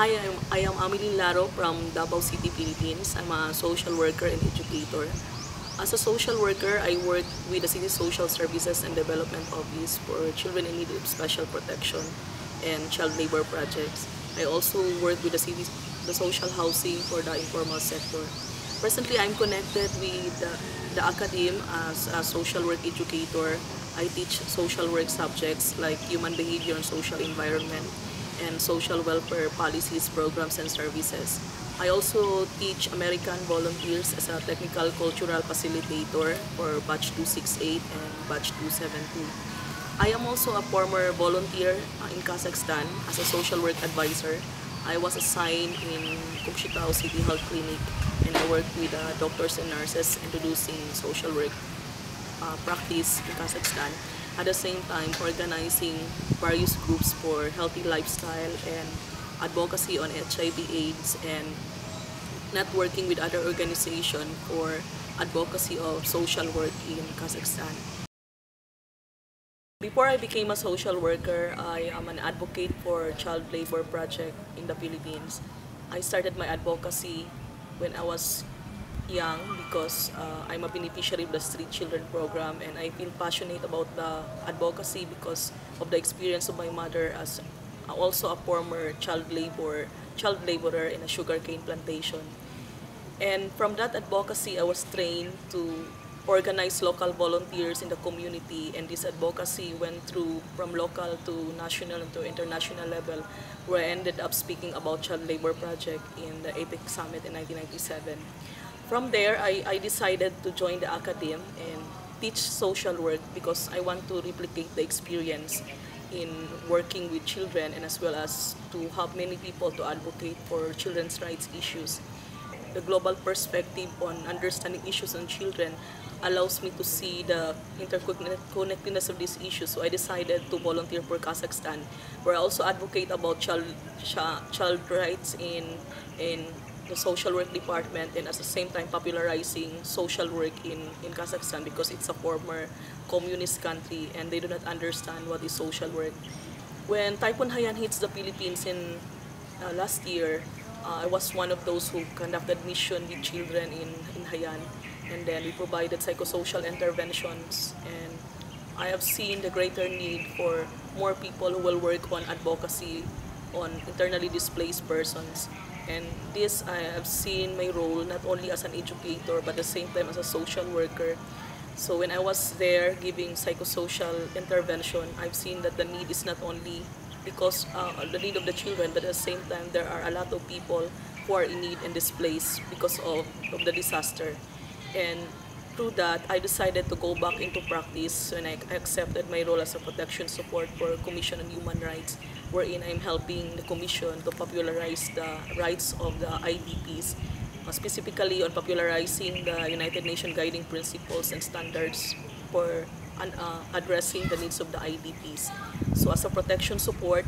Hi, I am Amelyn Laro from Davao City, Philippines. I'm a social worker and educator. As a social worker, I work with the City Social Services and Development Office for children in need of special protection and child labor projects. I also work with the social housing for the informal sector. Presently, I'm connected with the academe as a social work educator. I teach social work subjects like human behavior and social environment and social welfare policies, programs, and services. I also teach American volunteers as a technical cultural facilitator for Batch 268 and Batch 272. I am also a former volunteer in Kazakhstan as a social work advisor. I was assigned in Kokshetau City Health Clinic and I worked with doctors and nurses introducing social work practice in Kazakhstan. At the same time, organizing various groups for healthy lifestyle and advocacy on HIV/AIDS and networking with other organizations for advocacy of social work in Kazakhstan. Before I became a social worker, I am an advocate for child labor project in the Philippines. I started my advocacy when I was young because I'm a beneficiary of the Street Children program and I feel passionate about the advocacy because of the experience of my mother as also a former child laborer in a sugarcane plantation. And from that advocacy, I was trained to organize local volunteers in the community, and this advocacy went through from local to national and to international level, where I ended up speaking about child labor project in the APEC Summit in 1997. From there, I decided to join the academe and teach social work because I want to replicate the experience in working with children and as well as to help many people to advocate for children's rights issues. The global perspective on understanding issues on children allows me to see the interconnectedness of these issues. So I decided to volunteer for Kazakhstan, where I also advocate about child rights in the social work department and at the same time popularizing social work in Kazakhstan because it's a former communist country and they do not understand what is social work. When Typhoon Haiyan hits the Philippines in last year, I was one of those who conducted mission with children in Haiyan, and then we provided psychosocial interventions. And I have seen the greater need for more people who will work on advocacy on internally displaced persons. And this I have seen my role not only as an educator but at the same time as a social worker. So when I was there giving psychosocial intervention, I've seen that the need is not only because the need of the children, but at the same time there are a lot of people who are in need and displaced because of the disaster. And through that, I decided to go back into practice when I accepted my role as a protection support for Commission on Human Rights, wherein I'm helping the Commission to popularize the rights of the IDPs, specifically on popularizing the United Nations Guiding Principles and Standards for addressing the needs of the IDPs. So as a protection support,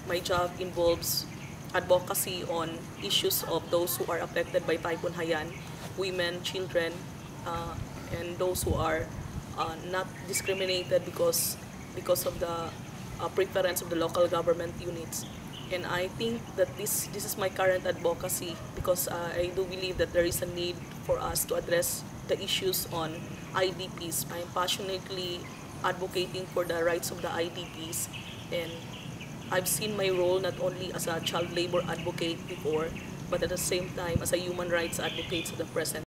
my job involves advocacy on issues of those who are affected by Typhoon Haiyan, women, children, and those who are not discriminated because of the preference of the local government units. And I think that this is my current advocacy because I do believe that there is a need for us to address the issues on IDPs. I am passionately advocating for the rights of the IDPs, and I've seen my role not only as a child labor advocate before, but at the same time as a human rights advocate to the present.